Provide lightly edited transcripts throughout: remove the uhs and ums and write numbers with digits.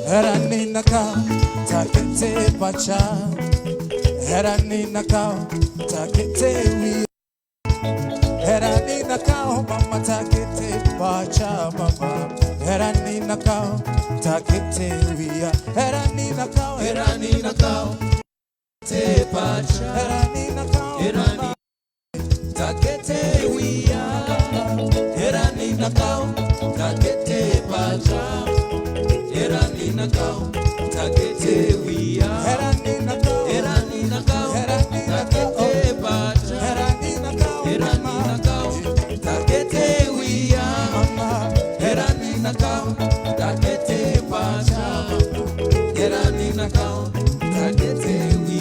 Erani nakao takete pacha. Erani nakao takete wi. Erani nakao mama takete pacha mama. Erani nakao takete wi. Erani nakao te pacha. Erani nakao takete wi. Erani nakao takete pacha. Erani nakao takete wi. Erani nakao takete pacha. Erani nakao takete wi. Erani nakao takete pacha. Erani nakao takete wi.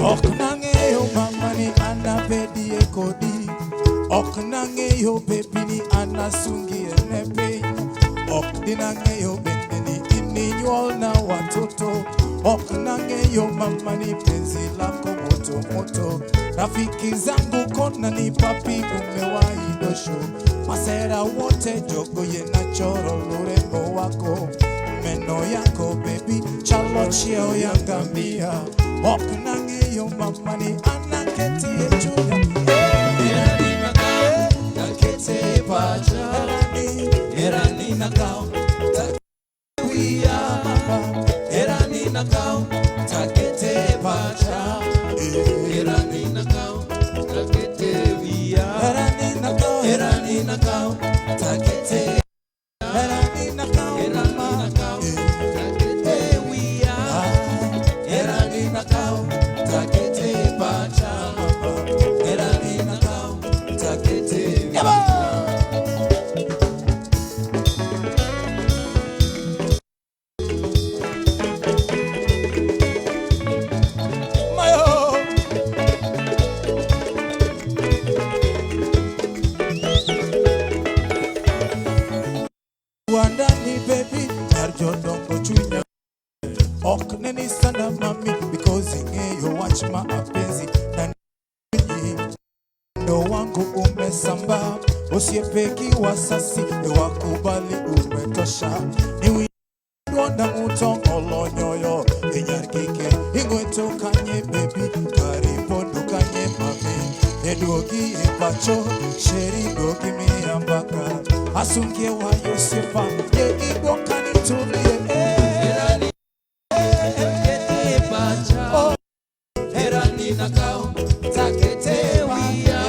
Oknange yo mama ni anabedi ekodi. Oknange yo baby ni anasungi enepe. Okdinange yo bende ni ininywol na watoto. Oknange yo mama ni penzi lako moto moto. Rafiki zangu kona ni papi umewahi dosho. Masera wote jogo ye na choro lurembo wako. Meno yako baby chalo chio yangambia. Oknange yo mama ni anaketi echuya. Erani nakao takete pacha. Erani nakao takete wia mama. Erani nakao takete pacha. Erani nakao takete wia. Erani nakao takete. Erani nakao takete wia. Erani nakao takete pacha. Erani nakao takete wia. Wandani baby, arjodongo chunya. Okneni sana mami, because inge yo watch my apenzi. No wangu umesamba, usiepeki wasasi, wakubali umetosha. Niwi wanda mutongo lonyoyo, inyarkike, ingweto kanye baby, karibondo kanye mami. Edogi epacho, sheri dogi miyambaka. Asungie wa Yosefa, ye ibo kanitulie. Erani takete pacha. Erani nakao takete wia.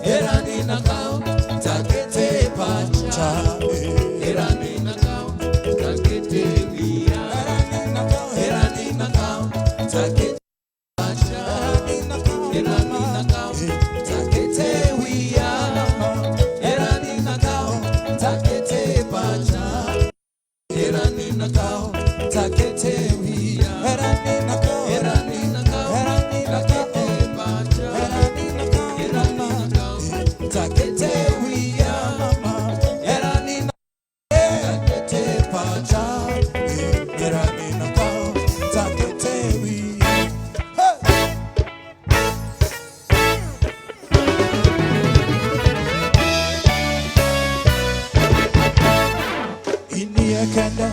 Erani nakao takete pacha. Erani nakao takete wia. Erani nakao takete pacha. Erani nakao takete wia. Erani nakao takete pacha. Erani nakao takete wia. Erani nakao takete pacha. Erani nakao takete wia. Erani nakao takete pacha. Erani nakao takete wia. Ini ekenda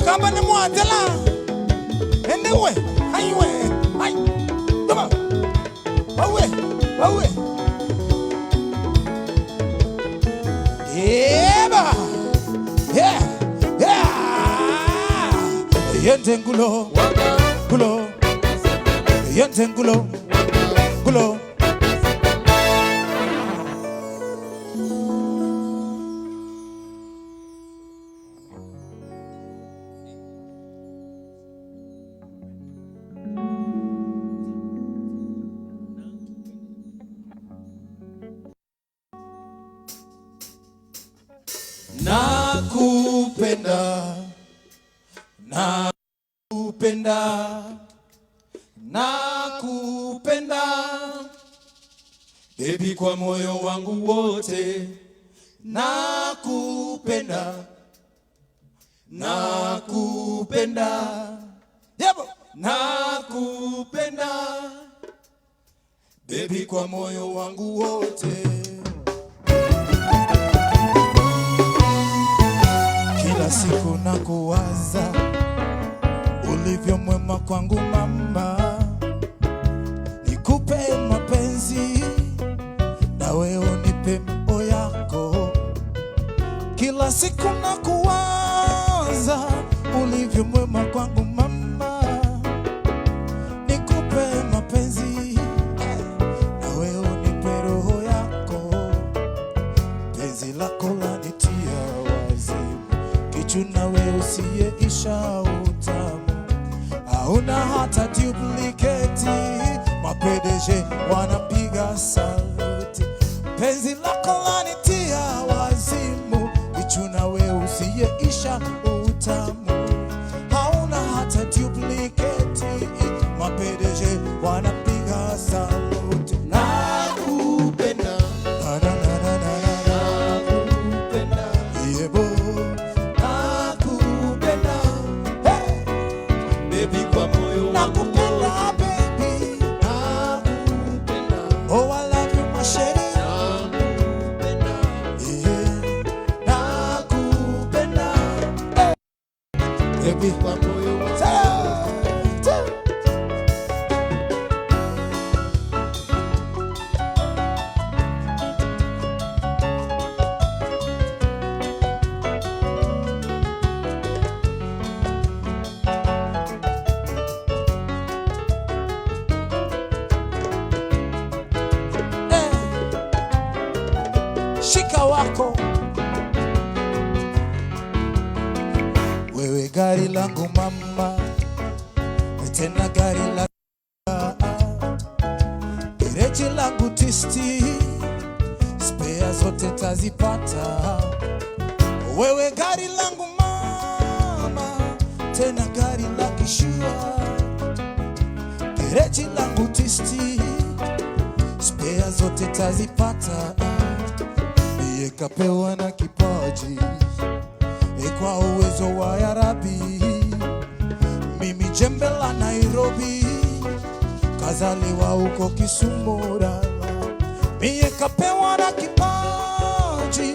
Kamba ni mwatela. Anyway, highway. Hi. Come on. Away. Away. Yeah. Yeah. Yeah. Yentengulo. Gulo. Yentengulo. Gulo. Nakupenda, nakupenda, nakupenda, baby kwa moyo wangu wote. Nakupenda, nakupenda, yebo, nakupenda, baby kwa moyo wangu wote. Kila siku nakuwaza, ulivyo mwema kwangu mama. Nikupe mapenzi, na wewe unipe moyo yako. Kila siku nakuwaza, ulivyo mwema kwangu mama. Nikupe mapenzi, na wewe unipe roho yako. Penzi lako lanitia wazimu, kichuna wewe usiyeisha utamu. Hauna hata duplicate, mapedeje wanapiga saluti. Penzi lako lanitia wazimu, kichuna wewe usiyeisha utamu. Hauna hata duplicate, mapedeje wanapiga saluti. Nakupenda, nakupenda, yebo. Nakupenda baby, nakupenda. Oh, I love you my shady. Nakupenda, yeah. Nakupenda, baby kwa moyo wangu. Shika wako wewe, gari langu mama, tena gari la gereji langu tisti, spare zote tazipata. Wewe gari langu mama, tena gari la kishua, gereji langu tisti, spare zote tazipata. Kapewa na kipaji, kwa uwezo wa ya Rabi. Mimi jembe la Nairobi, kazaliwa huko Kisumu. Mimi kapewa na kipaji,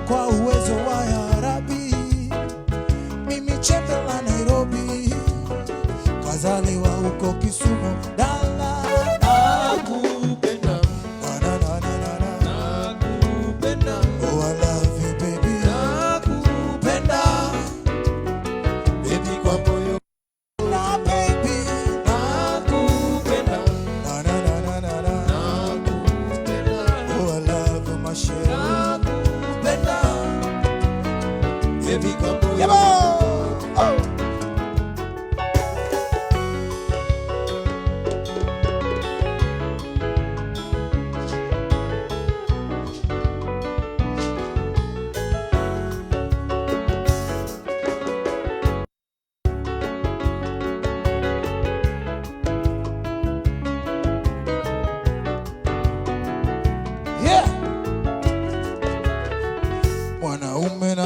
kwa uwezo wa ya Rabi. Mimi jembe la Nairobi, kazaliwa huko Kisumu.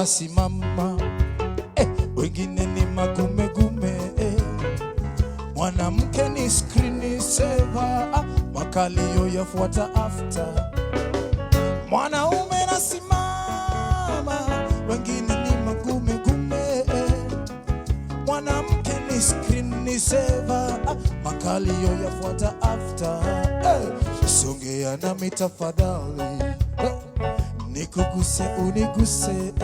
Simama, wengine ni magume gume, mwanamke ni screen saver, makalio yafuata after. Mwanaume na simama, wengine ni magume gume, uliseva makali yo yafuata after. Songea nami tafadhali, nikuguse uniguse.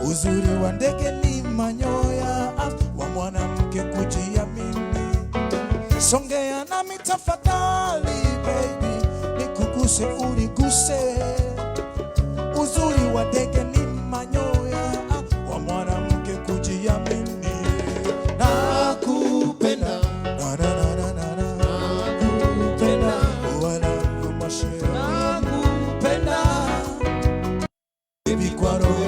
Uzuri wa ndege ni manyoya, wa mwanamke kujiamini. Songea nami tafadhali baby, nikuguse uniguse. Uzuri wa ndege ni manyoya, wa mwanamke kujiamini. Nakupenda, na na na na na na. Nakupenda, wala kumashia. Nakupenda, baby kwa roho.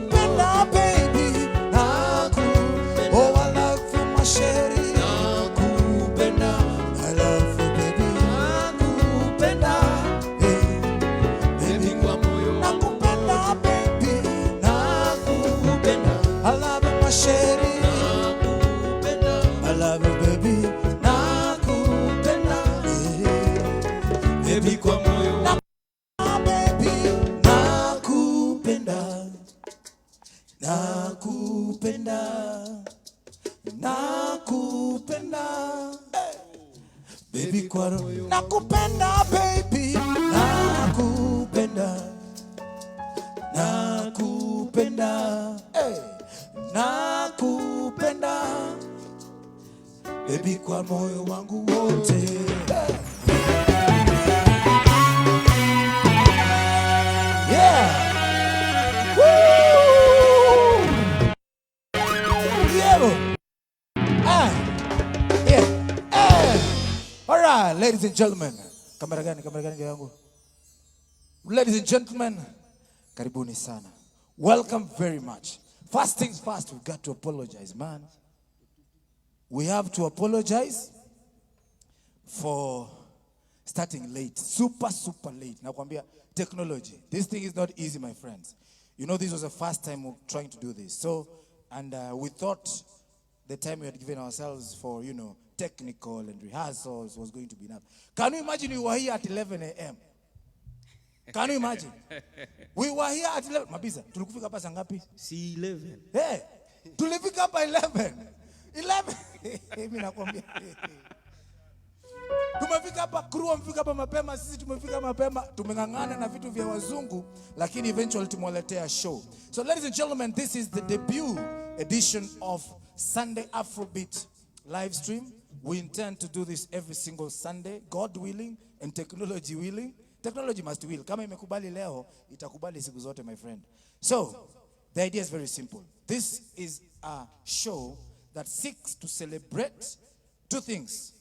Penda baby, nakupenda, oh I love you my sheri. Nakupenda, I love you baby. Nakupenda, hey baby kwa moyo. Nakupenda baby, nakupenda, I love you my sheri. I love you baby, nakupenda, baby kwa moyo. Baby, nakupenda, nakupenda, nakupenda, baby kwa roho. Nakupenda baby, nakupenda, nakupenda, nakupenda, baby kwa moyo wangu wote. Yeah. Woo! Yeah. Yeah. All right, ladies and gentlemen. Kamera gani yangu? Ladies and gentlemen, karibuni sana. Welcome very much. First things first, we've got to apologize, man. We have to apologize for starting late. Super late. Nakwambia, technology. This thing is not easy, my friends. You know, this was the first time we're trying to do this. So, and we thought the time we had given ourselves for, you know, technical and rehearsals was going to be enough. Can you imagine we were here at 11 a.m.? Can you imagine? We were here at 11. Mabisa, tulikufika hapa saa ngapi? Si 11. Hey, tulifika hapa 11. 11. Mimi nakwambia. Tumefika hapa, crew wamefika hapa mapema, sisi tumefika mapema, tumengangana na vitu vya wazungu, lakini eventually tumewaletea show. So ladies and gentlemen, this is the debut edition of Sunday Afrobeat Livestream. We intend to do this every single Sunday, God willing and technology willing. Technology must will. Kama imekubali leo, itakubali siku zote, my friend. So, the idea is very simple. This is a show that seeks to celebrate two things: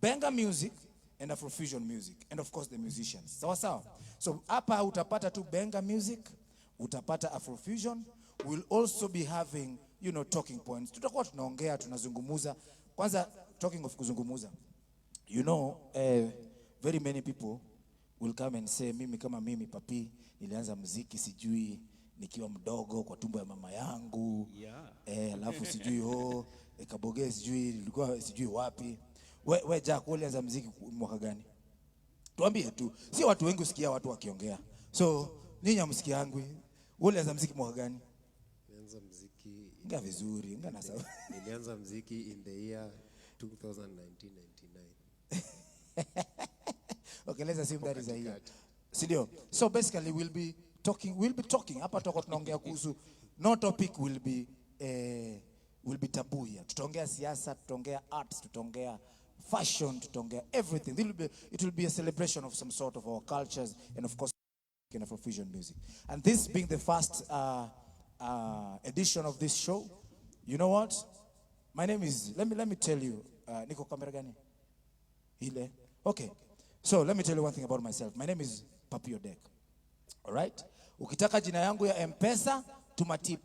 Benga music and Afrofusion music, and of course the musicians. Sawa sawa. So hapa utapata tu Benga music, utapata Afrofusion. We'll also be having, you know, talking points. Tutakuwa tunaongea, tunazungumuza. Kwanza, talking of kuzungumuza. You know, very many people will come and say, mimi kama mimi Papi, nilianza muziki sijui nikiwa mdogo kwa tumbo ya mama yangu. Yeah. Alafu sijui Kabogea sijui nilikuwa sijui wapi. We Jack, ulianza muziki mwaka gani? Tuambie tu. Si watu wengi usikia watu wakiongea. So, ninyi msikia yangu. Ulianza muziki mwaka gani? Nilianza muziki inga vizuri, inga na sawa. Nilianza muziki in the year 2019-99. Okay, let's assume that is a year. Sidio. So basically we'll be talking. Hapa tutakuwa tunaongea kuhusu, no topic will be taboo here. Tutaongea siasa, tutaongea arts, tutaongea fashion, tutaongea everything. It will be a celebration of some sort of our cultures and of course in Afrofusion music. And this being the first edition of this show, you know what? My name is, let me tell you, Niko kamera gani? Ile. Okay. So let me tell you one thing about myself. My name is Papi OdeQ. All right? Ukitaka jina yangu ya M-Pesa, tuma tip.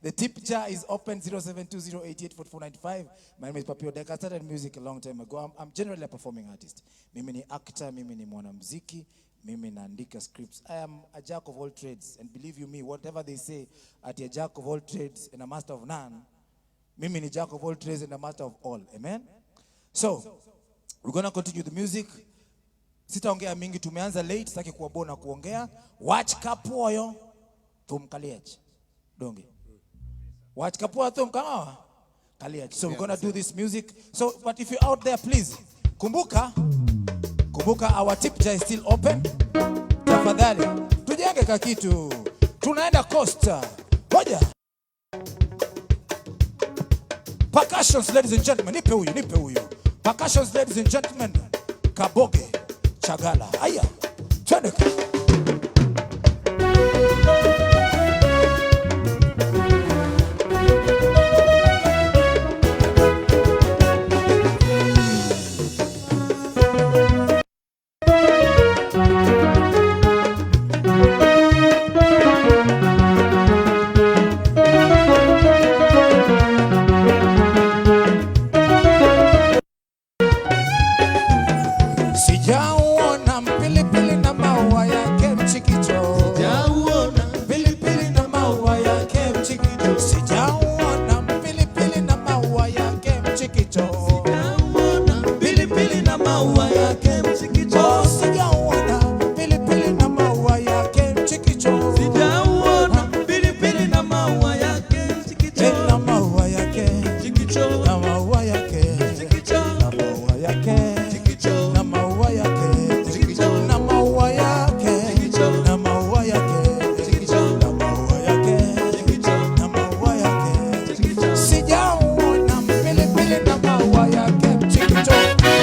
The tip jar is open 0720884495. My name is Papi OdeQ. I started music a long time ago. I'm generally a performing artist. Mimi ni actor, mimi ni mwanamuziki, mimi naandika scripts. I am a jack of all trades, and believe you me, whatever they say, at a jack of all trades and a master of none, mimi ni jack of all trades and a master of all. Amen? So, we're going to continue the music. Sitaongea mingi, tumeanza late, sitaki kuwabona kuongea. Watch kapoyo tumkaliech. Donge. Watch kapoyo tumkama. So we're gonna do this music. So, but if you're out there, please, kumbuka, our tip jar is still open. Tafadhali, tujenge kakitu. Tunaenda Costa. Ngoja. Percussions, ladies and gentlemen. Nipe huyu. Percussions, ladies and gentlemen. Kaboge, Chagala. Aya. Twende. Sijaona pilipili na maua yake mchikicho. Sijaona pilipili na maua yake mchikicho. Sijaona pilipili na maua yake mchikicho. Sijaona pilipili na maua yake mchikicho. Sijaona pilipili na maua yake mchikicho. Sijaona pilipili na maua yake mchikicho. Na maua yake mchikicho. Na maua yake mchikicho. Na maua yake na maua yake na maua yake na maua yake na maua yake na maua yake. Sijaona pilipili na maua yake mchikicho.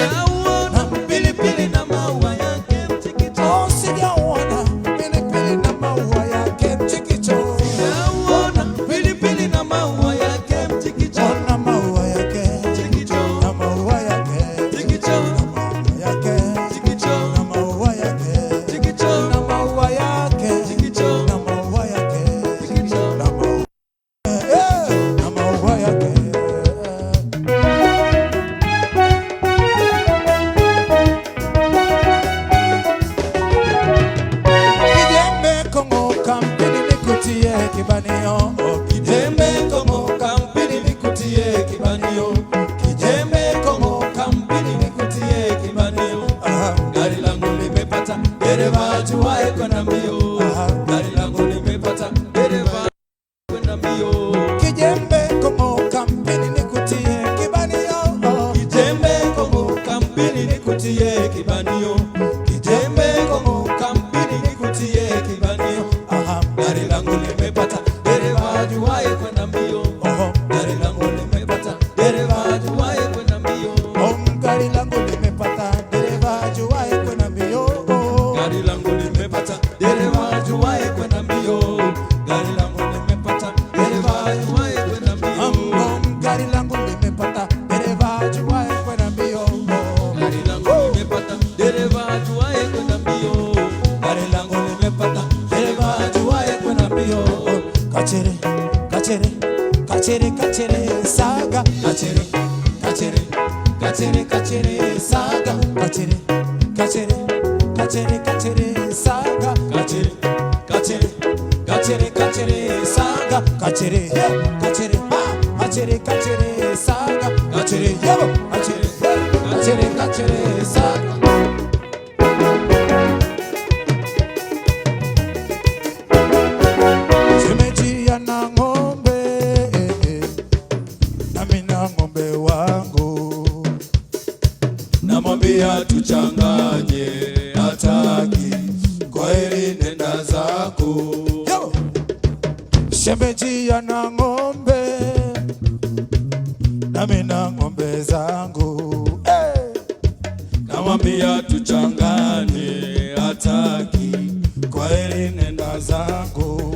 Sijaona pilipili na maua yake mchikicho. Sijaona pilipili na maua yake mchikicho. Sijaona pilipili na maua yake mchikicho. Na maua yake na maua yake Kachere saga, kachere saga, kachere saga, kachere saga, kachere saga, kachere saga. Tumejia na ng'ombe nami na ng'ombe wangu, namwambia tuchanganye, hataki, kwaheri nenda zako. Shemeji na ng'ombe nami na ng'ombe zangu, namwambia tuchanganye, hataki, kwaheri nenda zangu.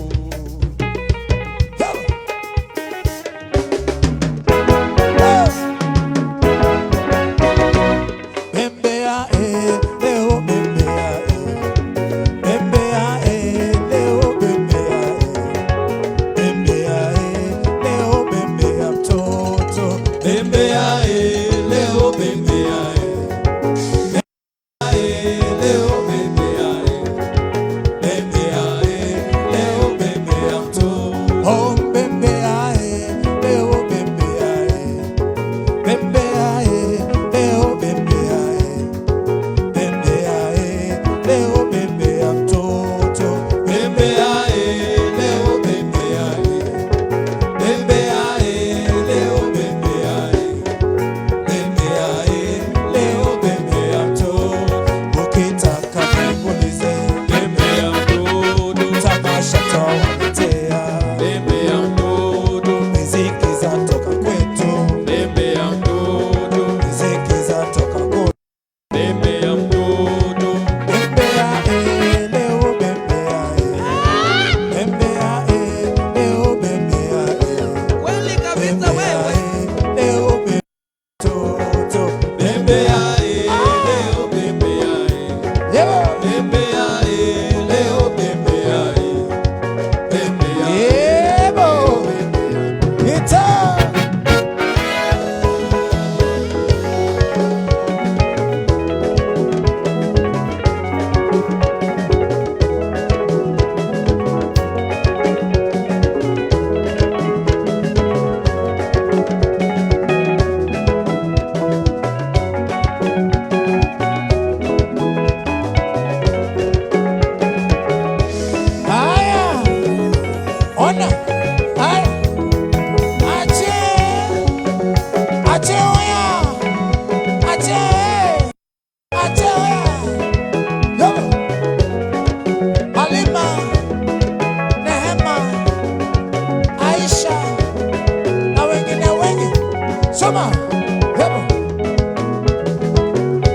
kata. Ona, hai, ache, ache oya, ache, ache oya, yobo, Halima, Nehema, Aisha, na wengine wengi, soma, yobo,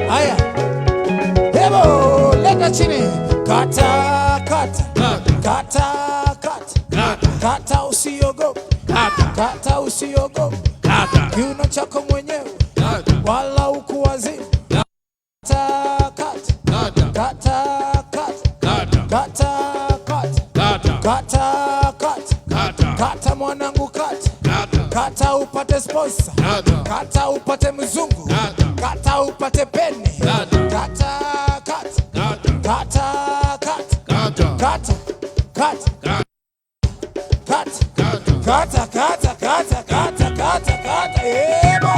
haya, yobo, leta chini, kata, kata, kata, kata, kata usiogope, kata usiogope, kiuno chako mwenyewe, wala ukuwazimu. Kata, kata, kata, kata, kata, kata, kata, kata mwanangu, kata upate sponsor, kata upate mzungu, kata upate peni, kata, kata, kata, kata, kata, kata. Kata, kata, kata, kata, kata, kata, ebo.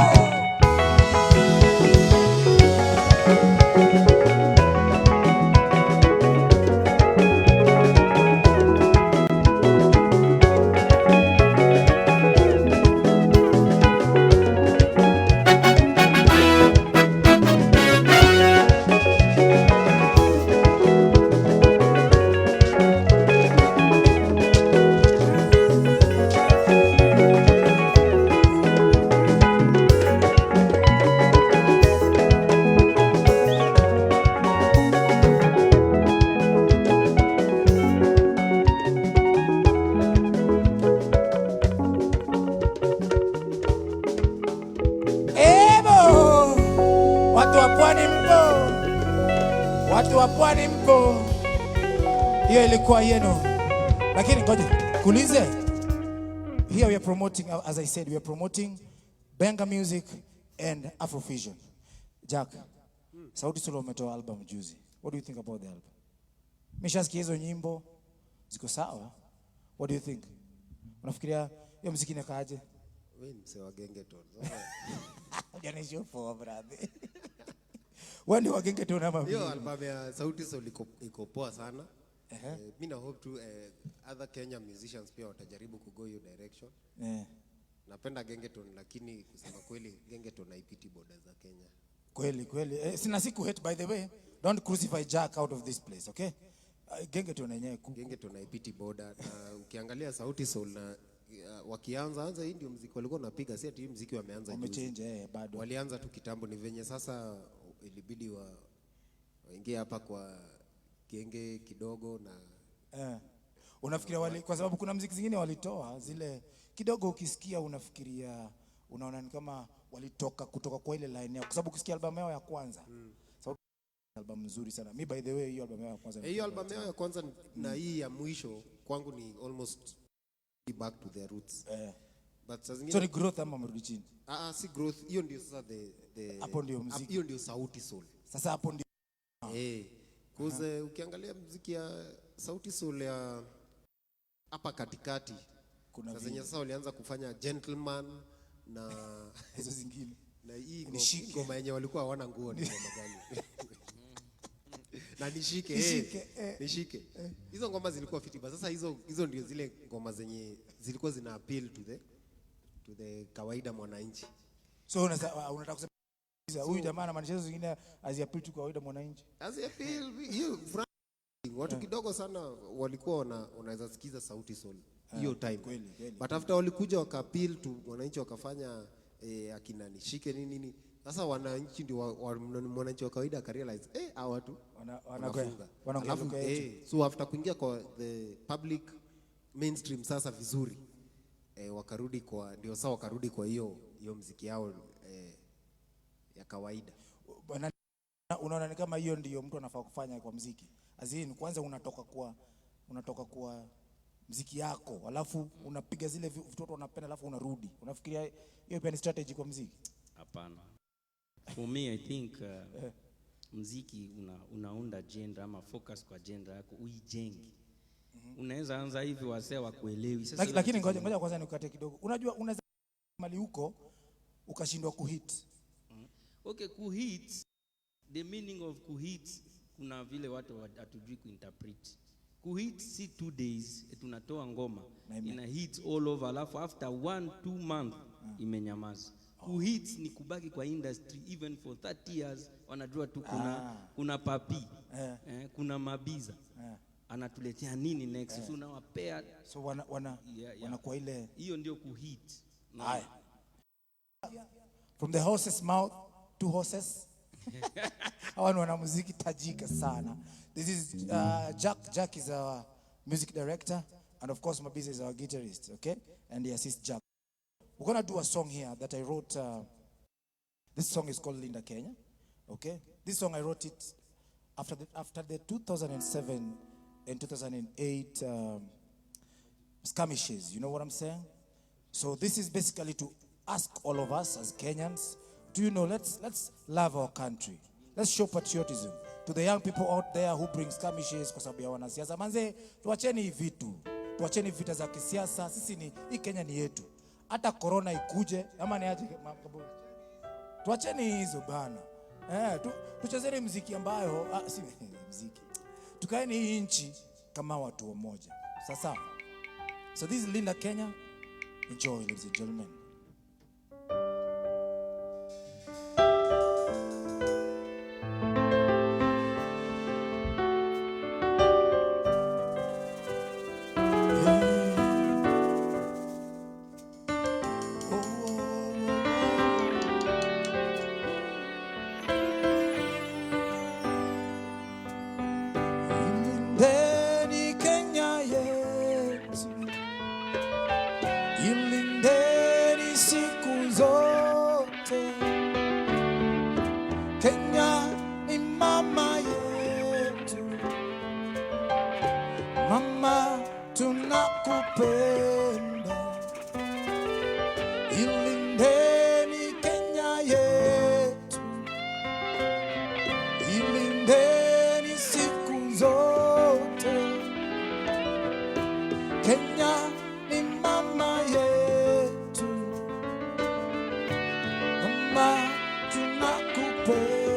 Watu wa pwani mpo, watu wa pwani mpo. Hiyo ilikuwa yenu, lakini ngoja kuulize. Here we are promoting, as I said, we are promoting Benga music and Afrofusion. Jack, Sauti Sol umetoa album juzi. What do you think about the album? Mishasikia hizo nyimbo ziko sawa. What do you think? Unafikiria hiyo muziki inakaaje? Wewe mse wa gengeton. Jana sio poa brother. Wewe ni wa gengeton ama hiyo album ya Sauti Sol iko poa sana. Mimi na hope to other Kenya musicians pia watajaribu kugo hiyo direction. Napenda gengeton, lakini kusema kweli gengeton haipiti border za Kenya. Kweli. Sina siku hate, by the way. Don't crucify Jack out of this place, okay? Gengeton yenyewe gengeton haipiti border, na ukiangalia Sauti Sol na wakianza hii ndio muziki walikuwa wanapiga, si ati muziki wameanza juzi. Wamechange bado. Walianza tu kitambo, ni venye sasa ilibidi waingie hapa kwa genge kidogo na unafikiria kwa sababu kuna muziki zingine walitoa zile kidogo, ukisikia unafikiria unaona ni kama walitoka kutoka kwa ile line yao, kwa sababu ukisikia album yao ya kwanza album nzuri sana. Me by the way, hiyo album yao ya kwanza, hiyo album yao ya kwanza na hii ya mwisho kwangu ni almost back to their roots. But so ni growth ama mrudi chini? Si growth, hiyo ndio sasa the hapo ndio muziki, hiyo ndio Sauti Sol. Sasa hapo ndio kuze ukiangalia muziki ya Sauti Sol ya hapa katikati, kuna zenye sasa walianza kufanya Gentleman na hizo zingine, na hii ngoma yenye walikuwa hawana nguo ni ngoma gani? Na nishike. Hizo ngoma zilikuwa fiti, sasa hizo ndio zile ngoma zenye zilikuwa zina appeal to the kawaida mwananchi. So unataka kusema huyu jamaa na maanisha zingine aziappeal tu kawaida mwananchi? Aziappeal hiyo watu kidogo sana walikuwa wanaweza sikiza Sauti Sol hiyo time. Kweli. But after walikuja wakaappeal tu wananchi, wakafanya akina nishike nini. Sasa wananchi ndio mwananchi wa kawaida akarealize hao watu wanafunga. So after kuingia kwa the public mainstream sasa vizuri, wakarudi kwa hiyo muziki yao ya kawaida. Unaona ni kama hiyo ndio mtu anafaa kufanya kwa muziki. Azin kwanza unatoka kwa muziki yako, alafu unapiga zile vitu unapenda alafu unarudi. Unafikiria hiyo pia ni strategy kwa muziki? Hapana. For me I think muziki unaunda genre ama focus kwa genre yako uijenge. Unaweza anza hivi wasee wakuelewi. Sasa lakini ngoja kwanza nikate kidogo. Unajua unaweza mali huko ukashindwa kuhit. Okay, kuhit, the meaning of kuhit kuna vile watu hatujui kuinterpret. Kuhit si 2 days tunatoa ngoma ina hit all over, alafu after 1-2 months imenyamaza. Kuhit ni kubaki kwa industry even for 30 years. Wanajua tu kuna Papi, kuna Mabiza, anatuletea nini next, so unawapea, so wanakuwa ile, hiyo ndio kuhit. From the horse's mouth to horses. Hawa ni wanamuziki tajika sana. This is Jack is our music director, and of course Mabiza is our guitarist, okay? And he assists Jack. We're gonna do a song here that I wrote. This song is called Linda Kenya, okay? This song I wrote it after the 2007 and 2008 skirmishes. You know what I'm saying? So this is basically to ask all of us as Kenyans, do you know, let's love our country. Let's show patriotism to the young people out there who bring skirmishes kwa sababu ya wanasiasa. Manze, tuacheni vitu. Tuacheni vita za kisiasa. Sisi ni hii Kenya ni yetu. Hata corona ikuje ama ni aje tuacheni hizo bana. Tuchezeni muziki ambayo si muziki. Tukaeni hii nchi kama watu wamoja. Sasa. So this is Linda Kenya. Enjoy, ladies and gentlemen. Mama, tunakupenda. Ilindeni Kenya yetu. Ilindeni siku zote. Kenya ni mama yetu. Mama, tunakupenda.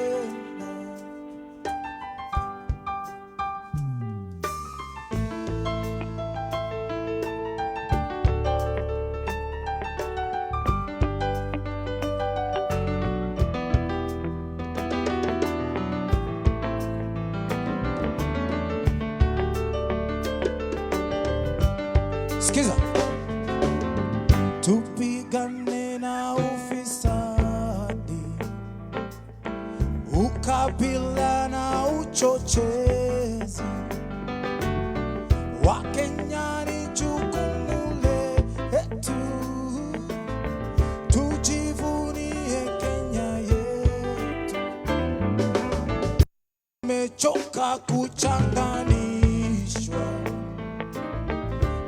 Sikiza. Tupigane na ufisadi, ukabila na uchochezi. Wakenya ni jukumu letu, tujivunie Kenya yetu. Tumechoka kuchanganishwa,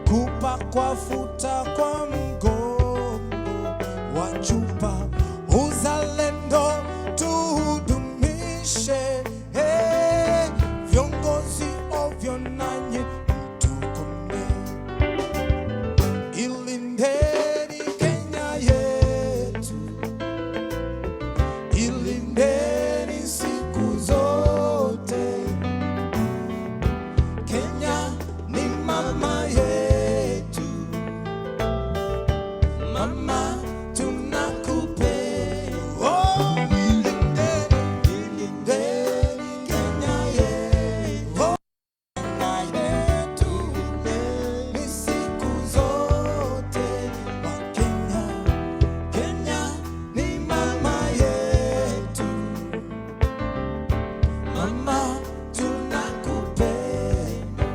kupakwa futa kwa mgongo wa chupa. Uzalendo tuhudumishe, viongozi ovyo nanyi mtukome. Ilindeni Kenya yetu, ilindeni siku zote. Kenya ni mama yetu. Mama, tunakupenda. Oh, ilindeni Kenya yetu. Oh, Kenya yetu ni siku zote. Kenya, Kenya ni mama yetu. Mama, tunakupenda.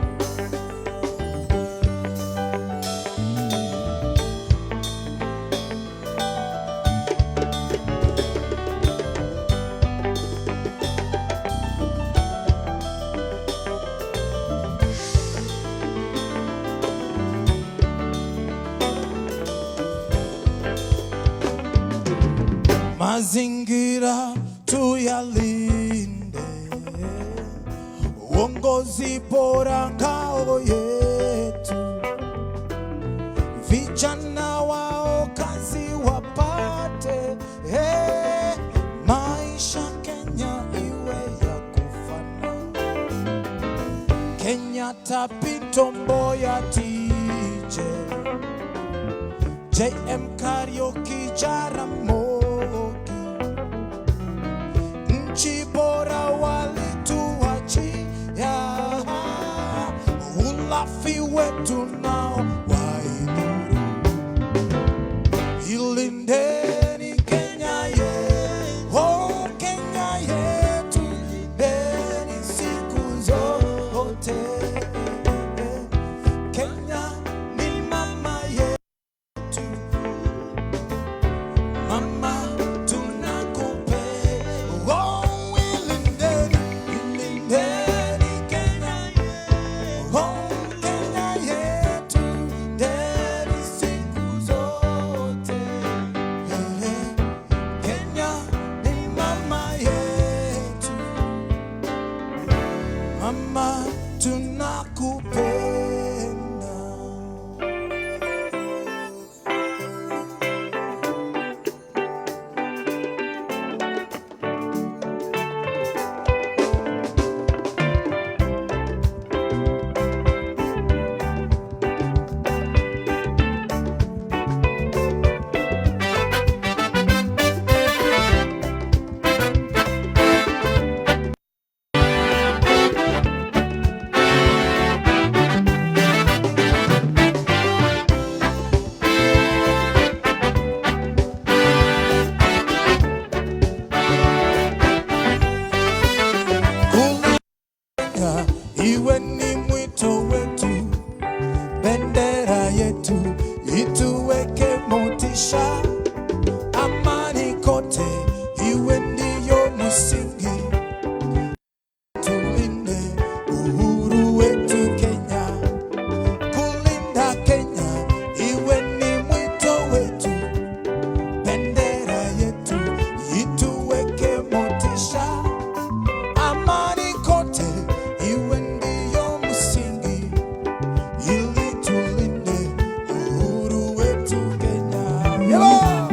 mazingira tuyalinde, uongozi bora ngao yetu, vijana wao kazi wapate, maisha Kenya iwe ya kufana. Kenyatta-Papi Tomboya TJ, JM Karaoke Jaramogi, nchi bora walituachia, ulafi wetu nao wainuru. Ilindeni Kenya yetu, oh Kenya yetu, deni siku zote. Kenya ni mama yetu, mama tunakupenda. Oh, ilindeni Kenya yetu, oh Kenya yetu, deni siku zote. Kenya ni mama yetu, mama tunakupenda. Kulinda iwe ni mwito wetu, bendera yetu ituweke motisha, amani kote iwe ndiyo msingi, tulinde uhuru wetu Kenya. Kulinda Kenya iwe ni mwito wetu, bendera yetu ituweke motisha, amani kote iwe ndiyo msingi, ili tulinde uhuru wetu Kenya. Yebo!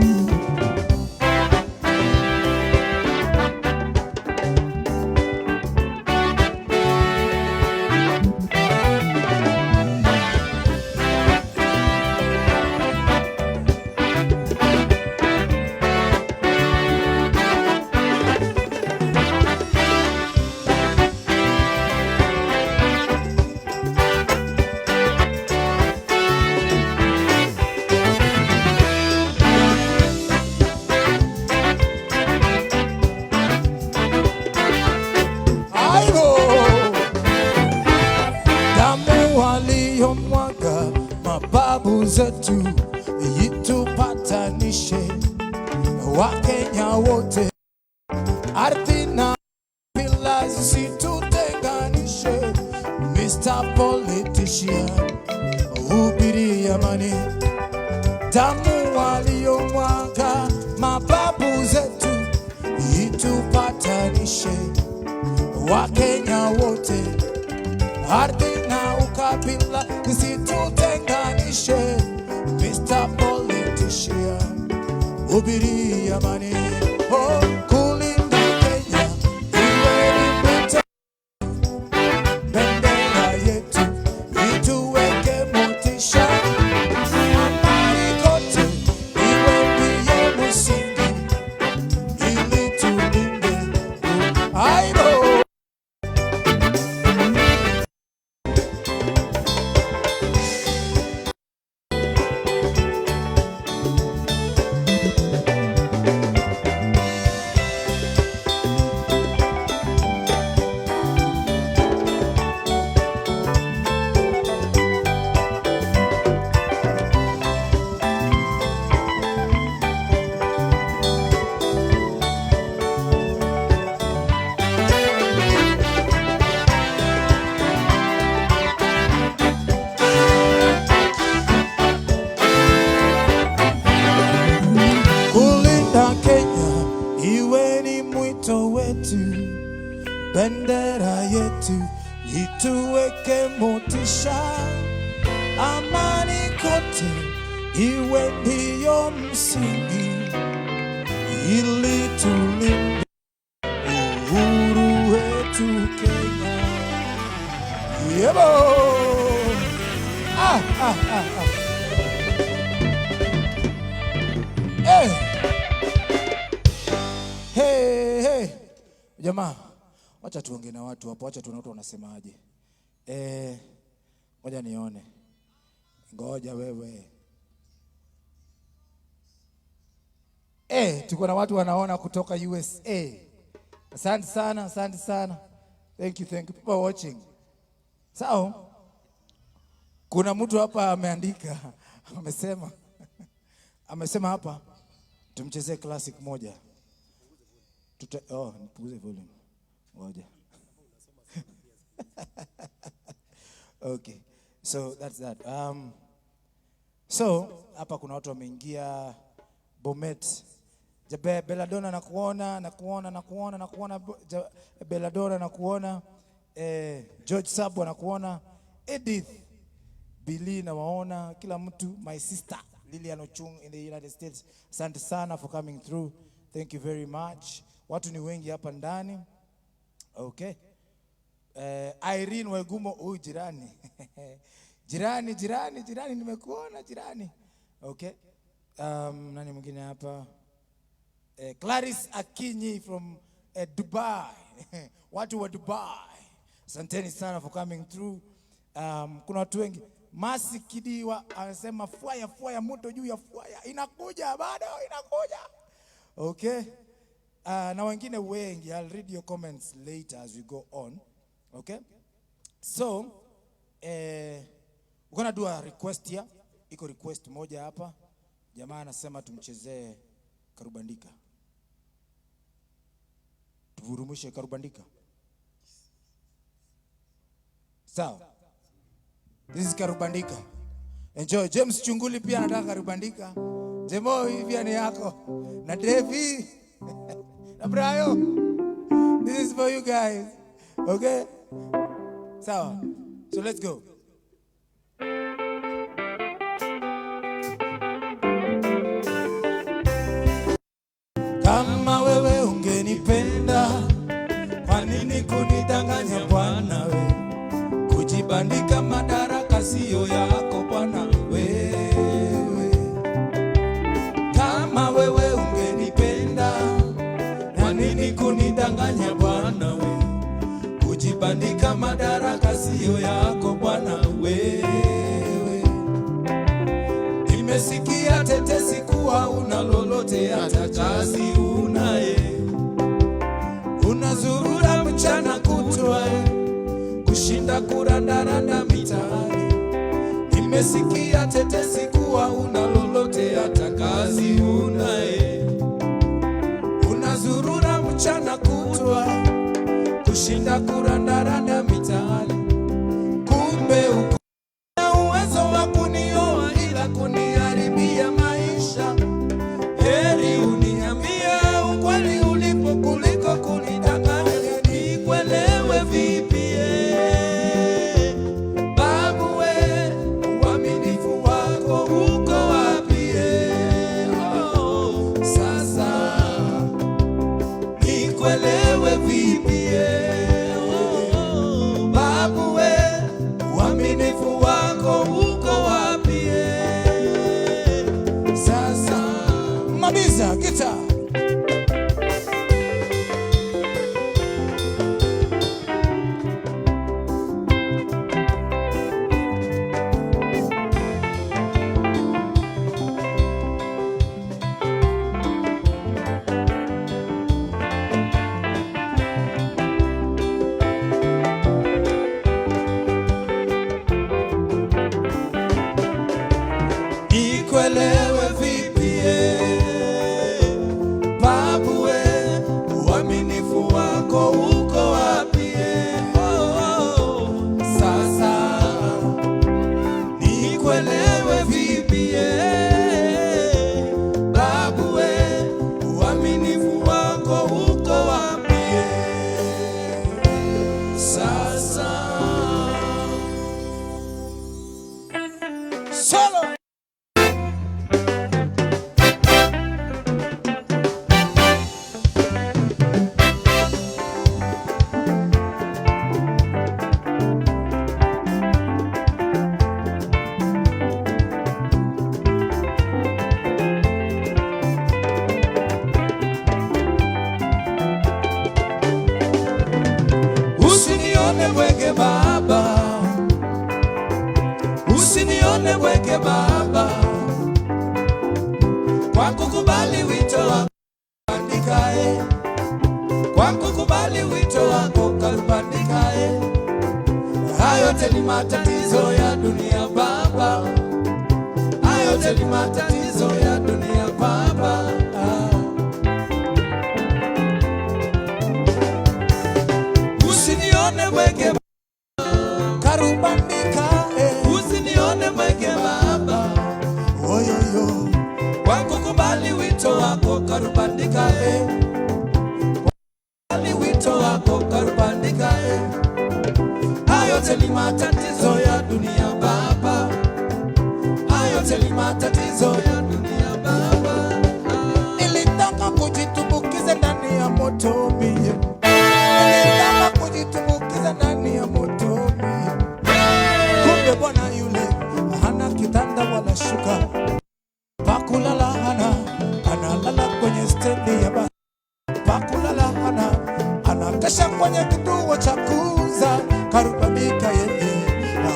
Aibo! Damu waliyomwaga mababu zetu itupatanishe Wakenya wote, ardhi na pila zisitutenganishe. Mr. Politician, hubiri amani. Damu waliyomwaga mababu zetu itupatanishe Wakenya wote, ardhi na ukabila zisitutenganishe. Mr. Politician, hubiri amani. Oh, kulinda Kenya iwe ni mwito, bendera yetu ituweke motisha, amani kote iwe ndiyo msingi, ili tulinde aibo. bendera yetu ituweke motisha, amani kote iwe ndiyo msingi, ili tulinde uhuru wetu Kenya. Yebo! Hey. Jamaa, wacha tuongee na watu hapo, wacha tuone watu wanasemaje. Ngoja nione. Ngoja wewe. Tuko na watu wanaona kutoka USA. Asante sana. Thank you. People are watching. So, kuna mtu hapa ameandika, amesema hapa tumchezee classic moja. Nipunguze volume. Ngoja. Okay. So that's that. So hapa kuna watu wameingia. Bomet. Belladonna nakuona. Belladonna nakuona. George Sabo nakuona. Edith Billy nawaona. Kila mtu. My sister Lilian Ochung in the United States. Asante sana for coming through. Thank you very much. Watu ni wengi hapa ndani. Okay. Irene Wegumo, jirani. jirani nimekuona jirani. Okay. Nani mwingine hapa? Clarice Akinyi from Dubai. Watu wa Dubai. Asanteni sana for coming through. Kuna watu wengi. Masi Kidiwa anasema fire moto juu ya fire. Inakuja bado inakuja. Okay. Na wengine wengi. I'll read your comments later as we go on. Okay. So, we're gonna do a request here. Iko request moja hapa. Jamaa anasema tumchezee Karubandika. Tuvurumushe Karubandika. Sawa. This is Karubandika. Enjoy. James Chunguli pia anataka Karubandika. Jemo hivi ni yako. Na Devi. Na Brayo. This is for you guys. Okay? Sawa. So let's go. Kama wewe ungenipenda, kwa nini kunidanganya Bwana we? Kujibandika madaraka sio yako Bwana wewe. Kama wewe ungenipenda, kwa nini kunidanganya Bwana we? Kujibandika madaraka sio yako Bwana wewe. Nimesikia tetesi kuwa una lolote hata kazi unaye. Unazurura mchana kutwa kushinda kurandaranda mitaani. Nimesikia tetesi kuwa una lolote hata kazi unaye. Unazurura mchana kutwa kushinda kurandaranda mitaani. Kumbe uko na uwezo wa kunioa ila kuniharibia maisha. Heri uniambie ukweli ulipo kuliko kunidanganya. Nikuelewe vipi babu we, uaminifu wako uko wapi? kwa kukubali wito wako karubandikae, kwa kukubali wito wako karubandikae. Hayo yote ni matatizo ya dunia Baba, hayo yote ni matatizo ya dunia Baba. Usinione mweke karubandikae, usinione mweke Baba, oyoyo, kwa kukubali wito wako karubandikae, kukubali wito wako karubandikae. Hayo yote ni matatizo ya dunia Baba, hayo yote ni matatizo ya dunia Baba. Nilitaka kujitumbukiza ndani ya moto mie, nilitaka kujitumbukiza ndani ya moto mie. Kumbe bwana yule hana kitanda wala shuka, pakulala hana, analala kwenye stendi ya basi. Pakulala hana, anakesha kwenye kituo cha kuuza karubandika yeye.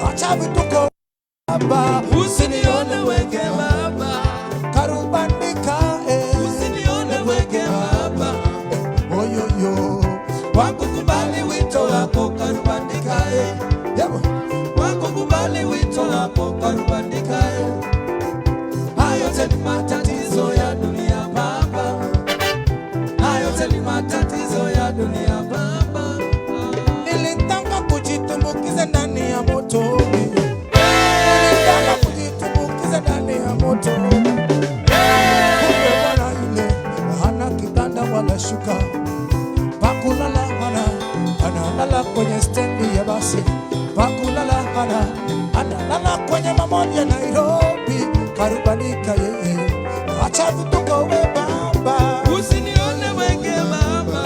Acha vituko Baba, usinione weke Baba, karubandika usinione weke Baba, oyoyo, kwa kukubali wito wako karubandika kwa kukubali wito wako karubandika. Hayo yote ni matatizo ya dunia Baba, hayo yote ni matatizo ya dunia Baba. Nilitaka kujitumbukiza ndani ya moto, nilitaka kujitumbukiza ndani ya moto. Kumbe bwana yule hana kitanda wala shuka, pakulala hana, analala kwenye stendi ya basi. Pakulala hana, analala kwenye mamoja Nairobi karubandika yeye. Acha vituko we Baba, usinione weke Baba,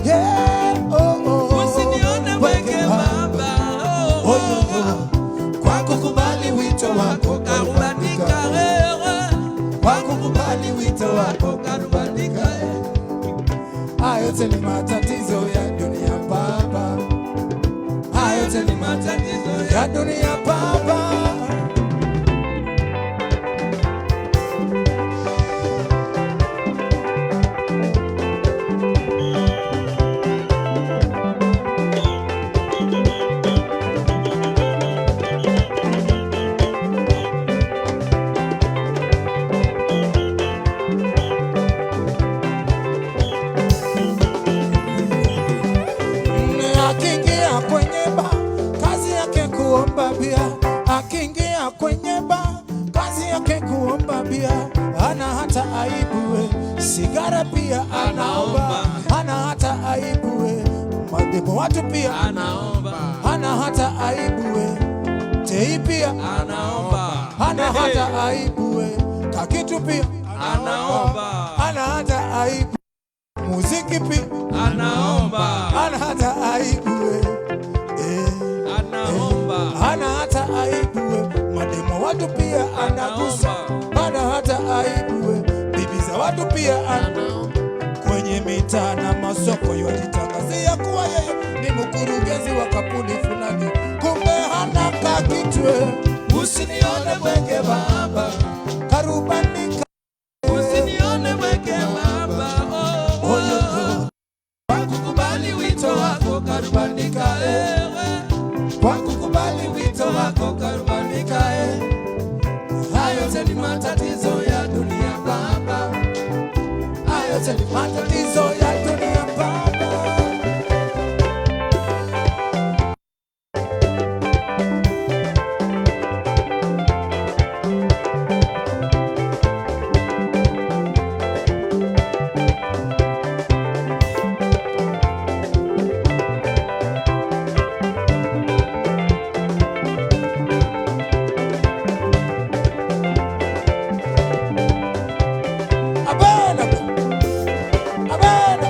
yeah, oh, oh, usinione weke Baba, oh, oh, kwa kukubali wito wako karubandika, kwa kukubali wito wako karubandika. Hayo yote ni matatizo ya dunia Baba, hayo yote ni matatizo ya dunia Baba. Akiingia kwenye ba, kazi yake kuomba bia. Akiingia kwenye ba, kazi yake kuomba bia. Hana hata aibu we, sigara pia anaomba. Hana hata aibu we, mademo watu pia anaomba. Hana hata aibu we, tei pia anaomba. Hana hata aibu we, kakitu pia anaomba. Hana hata aibu, muziki pia anaomba. Hana hata aibu we, anaomba. Hana hata aibu we, mademo watu pia anagusa. Hana hata aibu we, bibi za watu pia anaomba. Kwenye mitaa na masoko yajitangazia kuwa yeye ni mkurugenzi wa kampuni fulani, kumbe hana kakitu we. Usinione mweke Baba, karubandika, usinione mweke Baba, oh, oh, oh. Kwa kukubali wito wako karubandika, kwa kukubali wito wako karubandika. Hayo yote ni matatizo ya dunia Baba, hayo yote ni matatizo ya dunia Baba. Abana, abana.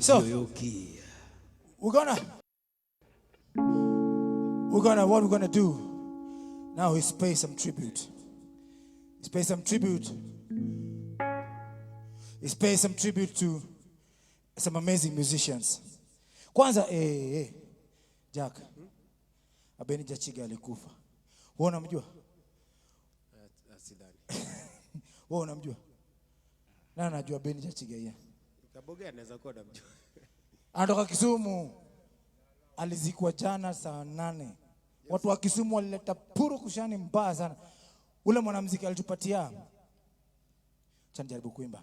So, what we're gonna do now is pay some tribute. Let's pay some tribute. Let's pay some tribute to some amazing musicians. Kwanza, Jack, Abeni Jachiga alikufa. Wewe unamjua? Sidhani. Wewe unamjua? Nani anajua Beni Jachiga yeye? Kabogea anaweza kuwa namjua. Anatoka Kisumu. Alizikwa jana saa 8. Yes. Watu wa Kisumu walileta puru kushani mbaya sana. Ule mwanamuziki alitupatia. Chanjaribu kuimba.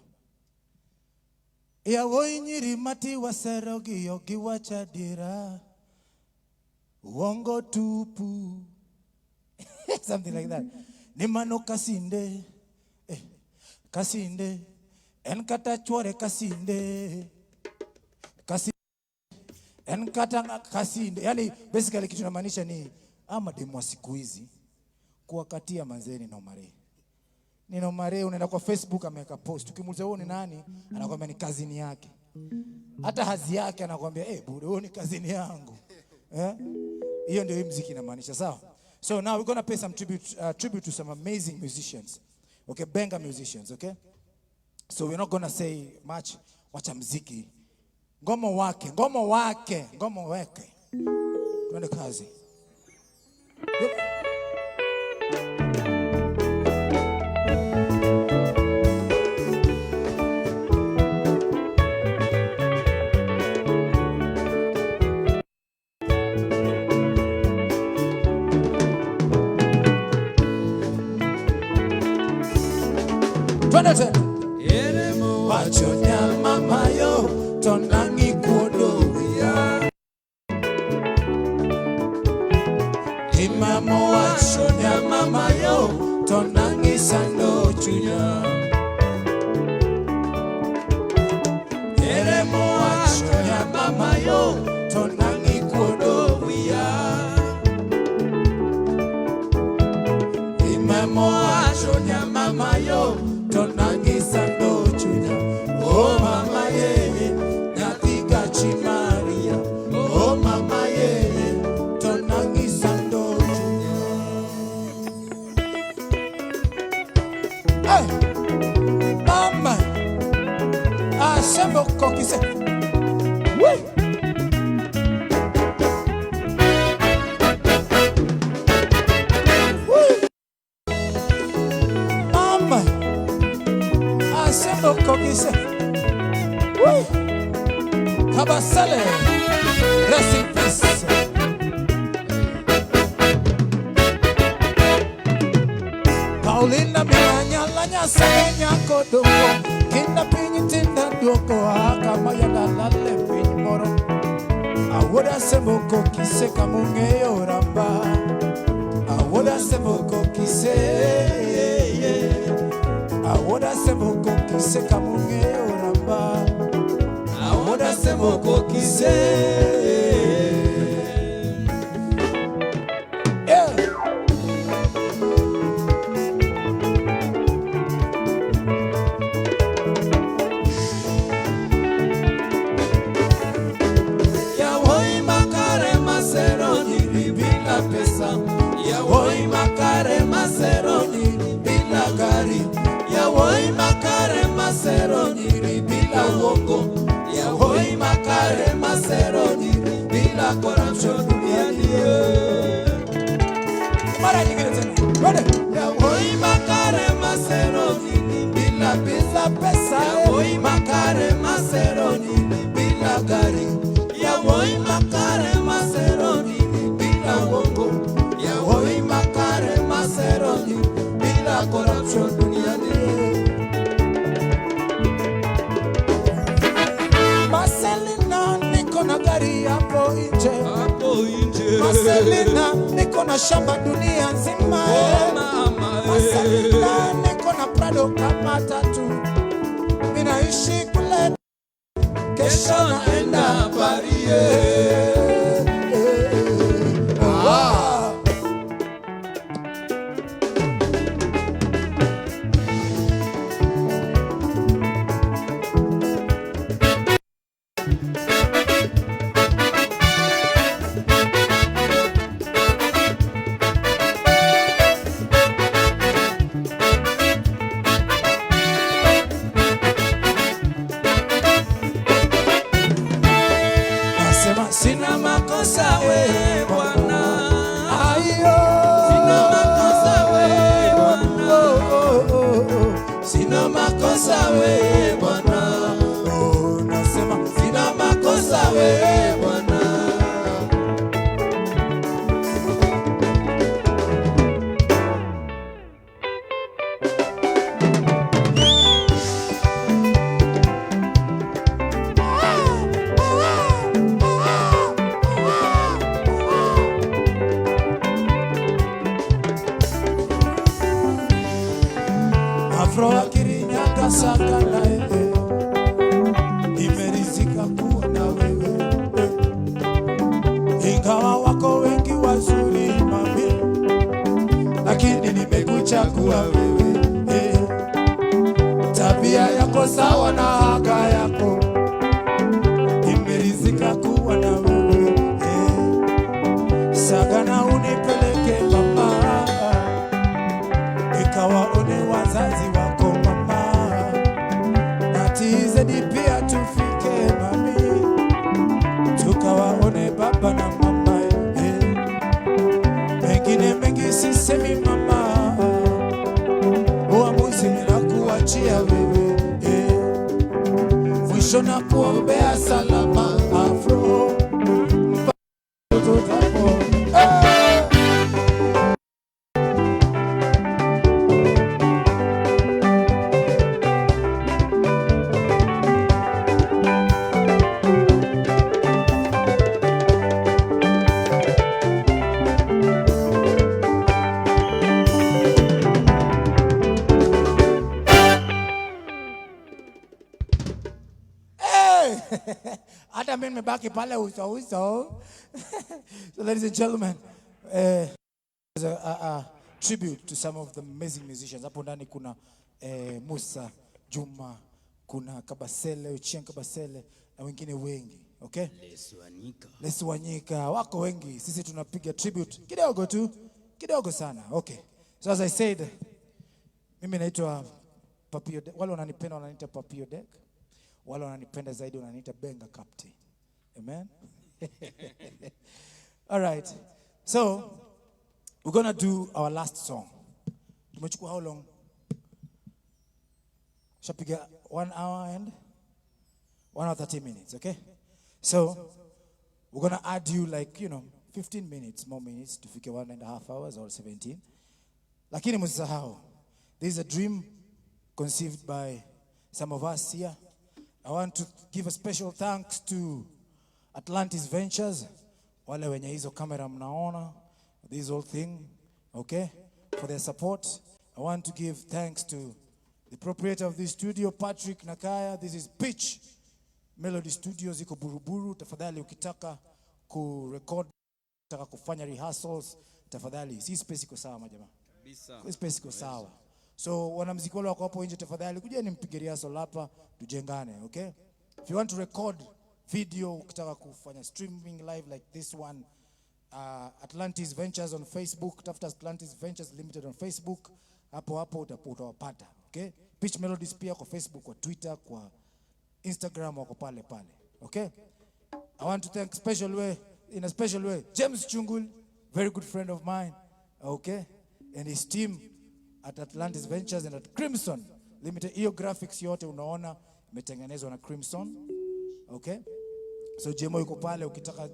Ya woinyiri mati waserogi yogi wachadira. Uongo tupu. Something like that. Nimano kasinde. Kasinde. Enkata chwore kasinde. Kasinde. Enkata kasinde. Yani basically kitu namaanisha ni ama demo siku hizi kuwakatia manzeni na umare. Nino mare unaenda kwa Facebook ameweka post. Ukimuuliza wewe ni nani? Anakuambia ni kazini yake. Hata hazi yake anakuambia bure wewe ni kazini yangu. Hiyo ndio hii muziki inamaanisha, sawa? So now we're going to pay some tribute to some amazing musicians. Okay, Benga musicians, okay? So we're not going to say much. Wacha muziki. Ngoma wake. Tuende kazi. Yep. Eremo wachonya mama yo tonangi kuodoria. Imamo wachonya mama yo tonangi sando chunya. Eremo wachonya mama yo tonangi kuodoria. Imamo wachonya mama yo tonangi sando chunya. Oh mama ye natika chimaria. Oh mama ye tonangi sando chunya. Mama asembo kokise. Wee. Kokise. Woo! Kabasale. Rest in peace. Paulina milanya lanya sanya kodoko. Kinda pinyi tinda doko kama yadalale pinyi moro. Awoda sembo kokise kamunge yoramba. Awoda sembo kokise. Awoda semoko kise kamunge oramba. Awoda semoko kise. Ya woi makare masero nyiri bila pesa. Ya woi makare masero nyiri bila gari. Ya woi makare masero nyiri bila uongo. Ya woi makare masero nyiri bila corruption duniani. Mara nyingine tena. Ya woi makare masero nyiri bila pesa. Ya woi makare masero nyiri bila gari. Ya woi makare masero nyiri bila uongo. Ya woi makare masero nyiri bila corruption duniani. Marcelina niko na gari hapo nje. Marcelina niko na shamba dunia nzima. Marcelina niko na Prado kama tatu. Ninaishi kule, kesho naenda Paris. makosa wewe Bwana. Oh, nasema sina makosa wewe Bwana. Afro akirinyaka sakala nimerizika kuwa na wewe. Ingawa wako wengi wazuri mami, lakini nimekuchagua wewe. Tabia yako sawa na haga yako, nimerizika kuwa na wewe. Sagana unipeleke mama, ikawaone wazazi wako mama, natizedi pia tufike mami, tukawaone baba na mama. Mengine mengi sisemi mama, uamuzi ninakuachia wewe. Mwisho na kuombea salama Afro tutapo. Hata mimi nimebaki pale uso. So ladies and gentlemen, there's a tribute to some of the amazing musicians. Hapo ndani kuna Musa Juma, kuna Kabasele, Uchien Kabasele na wengine wengi, okay? Lesu Wanyika, wako wengi. Sisi tunapiga tribute kidogo tu, kidogo sana. Okay. So as I said, mimi naitwa Papi OdeQ. Wale wananipenda wananiita Papi OdeQ. Wale wananipenda zaidi wananiita Benga Captain. Amen. All right. So we're gonna do our last song. Tumechukua how long? Shapiga 1 hour and 1 hour 30 minutes, okay? So we're gonna add you 15 minutes, more minutes to figure 1.5 hours or 17. Lakini msisahau, this is a dream conceived by some of us here. I want to give a special thanks to Atlantis Ventures, wale wenye hizo kamera mnaona, this whole thing, okay, for their support. I want to give thanks to the proprietor of this studio, Patrick Nakaya. This is Pitch Melody Studios, iko Buruburu. Tafadhali ukitaka kurecord, ukitaka kufanya rehearsals, tafadhali. Si space iko sawa majamaa. Kabisa. Space iko sawa. So wanamuziki wale wako hapo nje, tafadhali kujeni mpige rehearsal hapa tujengane, okay? If you want to record video, ukitaka kufanya streaming live like this one, Atlantis Ventures on Facebook, tafuta Atlantis Ventures Limited on Facebook, hapo utawapata, okay? Pitch Melodies pia kwa Facebook, kwa Twitter, kwa Instagram, wako pale, okay? I want to thank in a special way, James Chungul, very good friend of mine, okay? And his team at Atlantis Ventures and at Crimson Limited. Hiyo graphics yote unaona imetengenezwa na Crimson, okay? So Jemo yuko pale ukitaka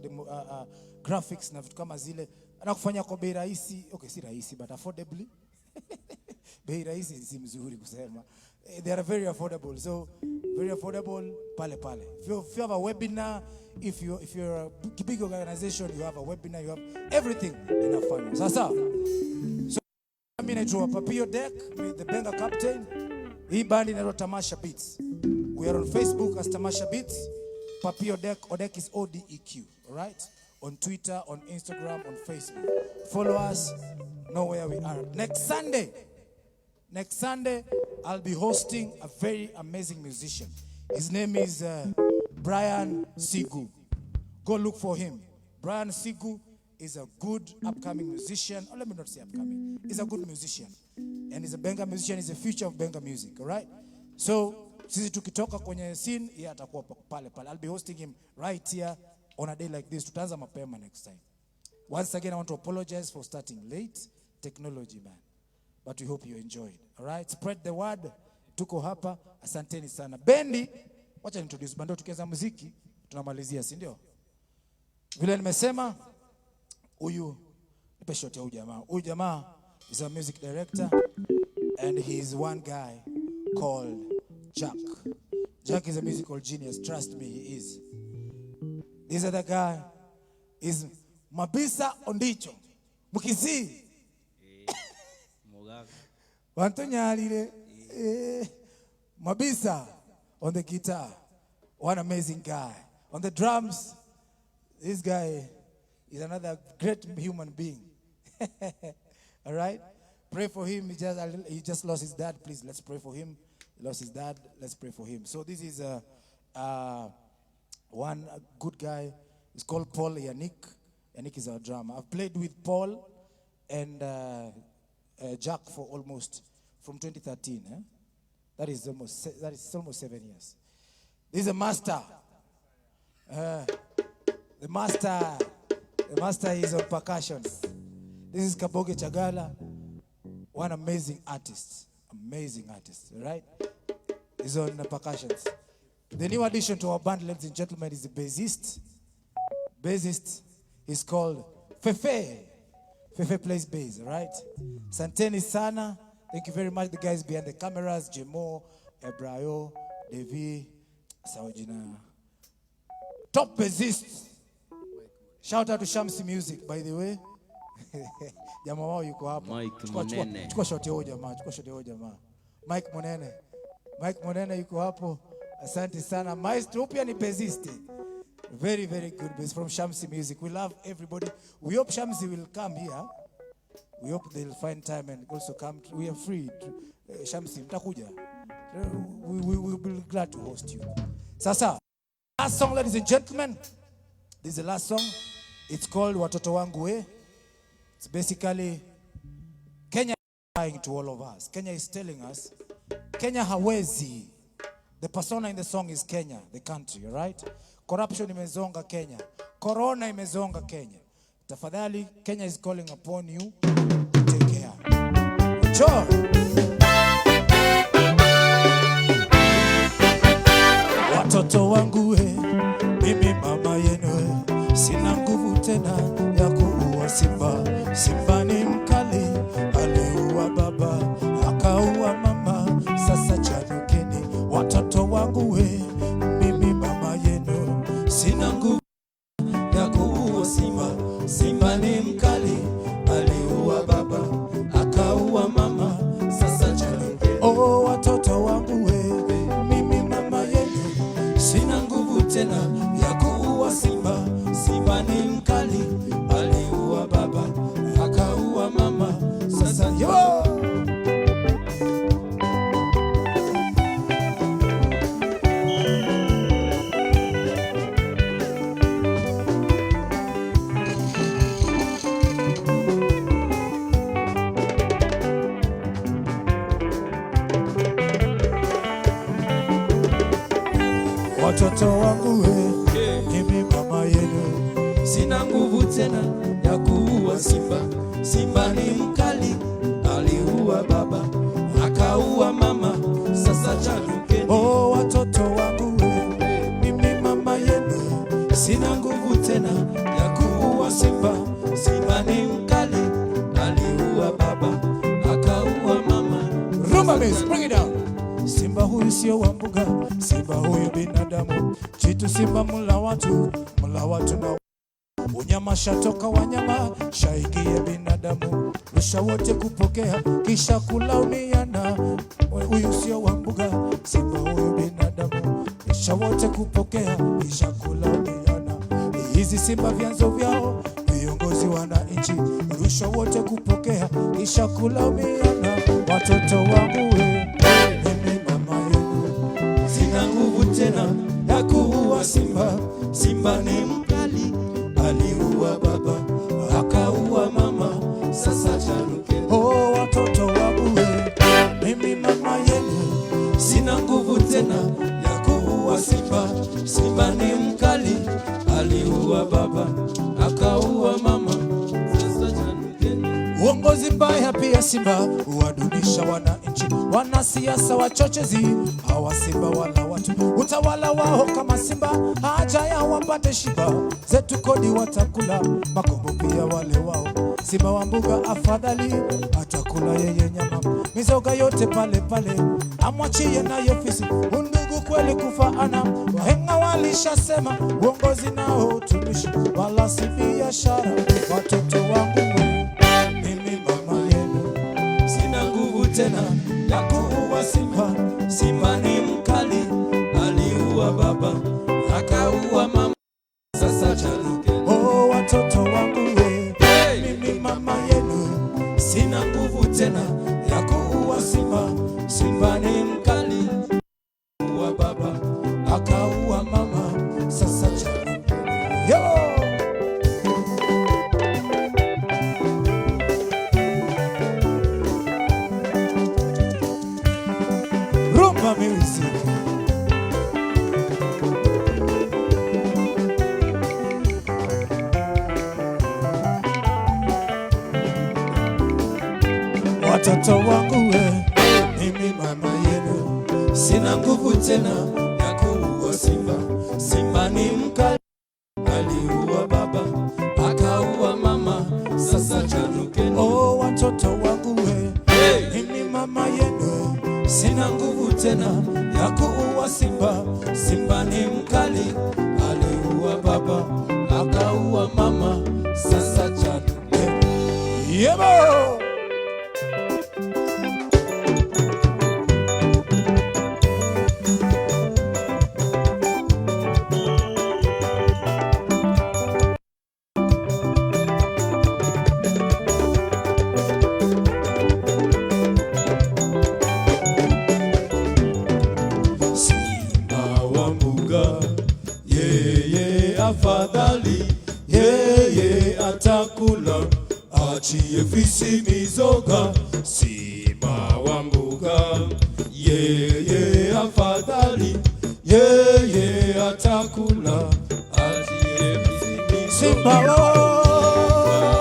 graphics na vitu kama zile, anakufanya kwa bei rahisi. Okay, si rahisi but affordably. Bei rahisi si mzuri kusema. They are very affordable. So very affordable pale. If you have a webinar, if you're a big organization, you have a webinar, you have everything in a funnel. Sasa. So mimi naitwa Papi OdeQ with the Benga Captain. Hii band inaitwa Tamasha Beats. We are on Facebook as Tamasha Beats. Papi OdeQ. OdeQ is ODEQ, all right? On Twitter, on Instagram, on Facebook. Follow us, know where we are. Next Sunday, I'll be hosting a very amazing musician. His name is Brian Sigu. Go look for him. Brian Sigu is a good upcoming musician. Oh, let me not say upcoming. He's a good musician. And he's a Benga musician. He's the future of Benga music, all right? So, sisi tukitoka kwenye scene, yeye atakuwa pale. I'll be hosting him right here on a day like this. Tutaanza mapema next time. Once again, I want to apologize for starting late. Technology, man. But we hope you enjoyed. All right? Spread the word. tuko hapa, asanteni sana. Bendi, wacha introduce bando tukianza muziki, tunamalizia, si ndio? Vile nimesema, huyu nipe shot ya huyu jamaa. Huyu jamaa is a music director and he is one guy called Jack. Jack is a musical genius, trust me, he is. This other guy is Mabisa Ondicho. Mukisi. Wantonyalire. Mabisa on the guitar. One amazing guy. On the drums, this guy is another great human being. All right? Pray for him. He just lost his dad. Please, let's pray for him. He lost his dad. Let's pray for him. So this is one good guy. He's called Paul Yannick. Yannick is our drummer. I've played with Paul and Jack for almost from 2013. That is almost 7 years. This is a master. The master is on percussions. This is Kaboge Chagala, one amazing artist, right? He's on the percussions. The new addition to our band, ladies and gentlemen, is the bassist. Bassist is called Fefe. Fefe plays bass, right? Santeni Sana, thank you very much. The guys behind the cameras, Jemo, Ebrayo, Devi, Saujina. Top bassist. Shout out to Shamsi Music, by the way. Jamaa wao yuko hapa. Chukua shot ya jamaa. Mike Monene yuko hapo. Asante sana. Maestro pia ni bassist. Very, very good bass from Shamsi Music. We love everybody. We hope Shamsi will come here. We hope they'll find time and also come. We are free. Shamsi, mtakuja. We will be glad to host you. Sasa, last song, ladies and gentlemen. This is the last song. It's called Watoto Wangu We. It's basically Kenya is lying to all of us. Kenya is telling us, Kenya hawezi. The persona in the song is Kenya, the country, right? Corruption imezonga Kenya. Corona imezonga Kenya. Tafadhali, Kenya is calling upon you to take care. Enjoy. Watoto wangu we, mimi mama yenu we, sina nguvu tena ya kuua simba. Simba ni mkali, aliua baba, akaua mama, sasa chanukeni. Watoto wangu we, mimi mama yenu, sina nguvu ya kuua simba. Simba ni mkali, aliua baba, akaua mama, sasa chanukeni. Oh, watoto wangu we, mimi mama yenu, sina nguvu tena ya kuua simba. Simba ni mkali, aliua baba, akaua mama, sasa yo. Watoto wangu we, mimi mama yenu, sina nguvu tena ya kuua simba. Simba ni mkali, aliua baba, akaua mama, sasa chanukeni. Oh, watoto wangu we, mimi mama yenu, sina nguvu tena ya kuua simba. Simba ni mkali, aliua baba, akaua mama. Rumba bass, bring it down. Simba huyu sio wa mbuga, simba huyu binadamu. Chitu simba mula watu na unyama shatoka wanyama, shaingia binadamu. Rusha wote kupokea, kisha kulaumiana. Huyu sio wa mbuga, simba huyu binadamu. Rusha wote kupokea, kisha kulaumiana. Hizi simba vyanzo vyao, viongozi wananchi. Rusha wote kupokea, kisha kulaumiana. Watoto wangu we, sina nguvu tena ya kuua simba. Simba ni mkali, aliua baba, akaua mama, sasa chanukeni. Oh, watoto wangu we, mimi mama yenu, sina nguvu tena ya kuua simba. Simba ni mkali, aliua baba, akaua mama, sasa chanukeni. Uongozi mbaya pia Simba huwadunisha wananchi. Wanasiasa wachochezi hawa Simba wala watu. Utawala wao kama Simba haja ya wapate shiba. Zetu kodi watakula makombo pia wale wao. Simba wa mbuga afadhali atakula yeye nyama. Mizoga yote pale pale amwachie nayo fisi. Undugu kweli kufaana. Wahenga walishasema uongozi nao utumishi wala si biashara. Watoto wangu mimi mama yenu sina nguvu tena ya kuua Simba. Simba ni mkali, aliua baba akaua mama, sasa chanuke. Oh watoto wangu mimi mama yenu sina nguvu tena ya kuua Simba. Simba ni mkali, aliua baba akaua mama, sasa chanuke. Yo rumba music. Watoto wangu mimi mama yenu sina nguvu tena ya kuua Simba. Simba ni mkali, aliua baba akaua mama, sasa chanukeni. Oh watoto wangu mimi mama yenu sina nguvu tena ya kuua Simba. Simba ni mkali, aliua baba akaua mama, sasa chanukeni. Yebo afadhali yeye atakula, achie fisi mizoga. Simba wa mbuga yeye afadhali yeye atakula, achie fisi mizoga. Simba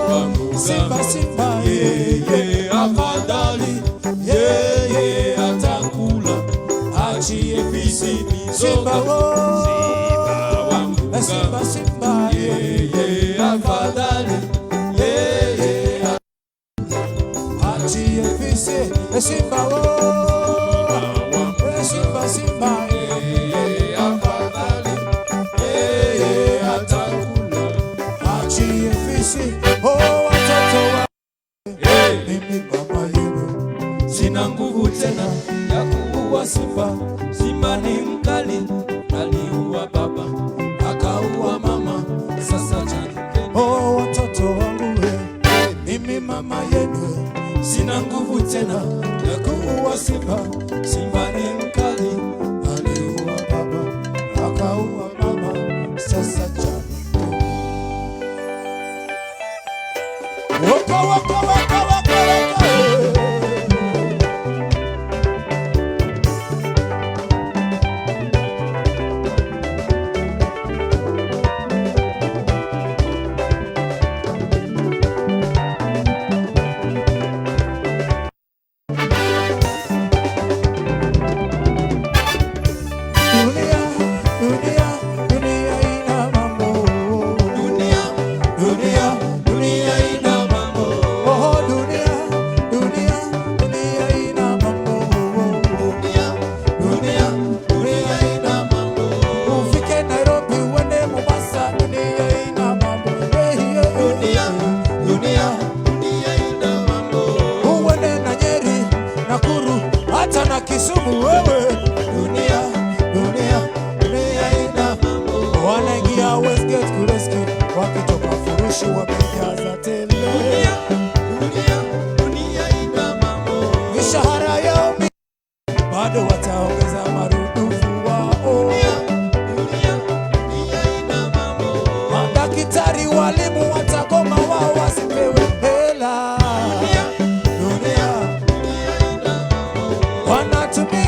wa mbuga, Simba Simba yeye afadhali yeye atakula, achie fisi mizoga. Simba Simba yeye afadhali yeye achie fisi. Simba Simba Simba yeye afadhali yeye atakula, achie fisi. Oh watoto wa mimi mama yenu sina nguvu tena ya kuua Simba. Simba ni mkali, aliua baba akaua mama, sasa chanukeni. Oh watoto wangu mimi mama yenu sina nguvu tena ya kuua Simba. Simba ni mkali, aliua baba akaua mama, sasa chanukeni. Waka waka waka waka waka. To me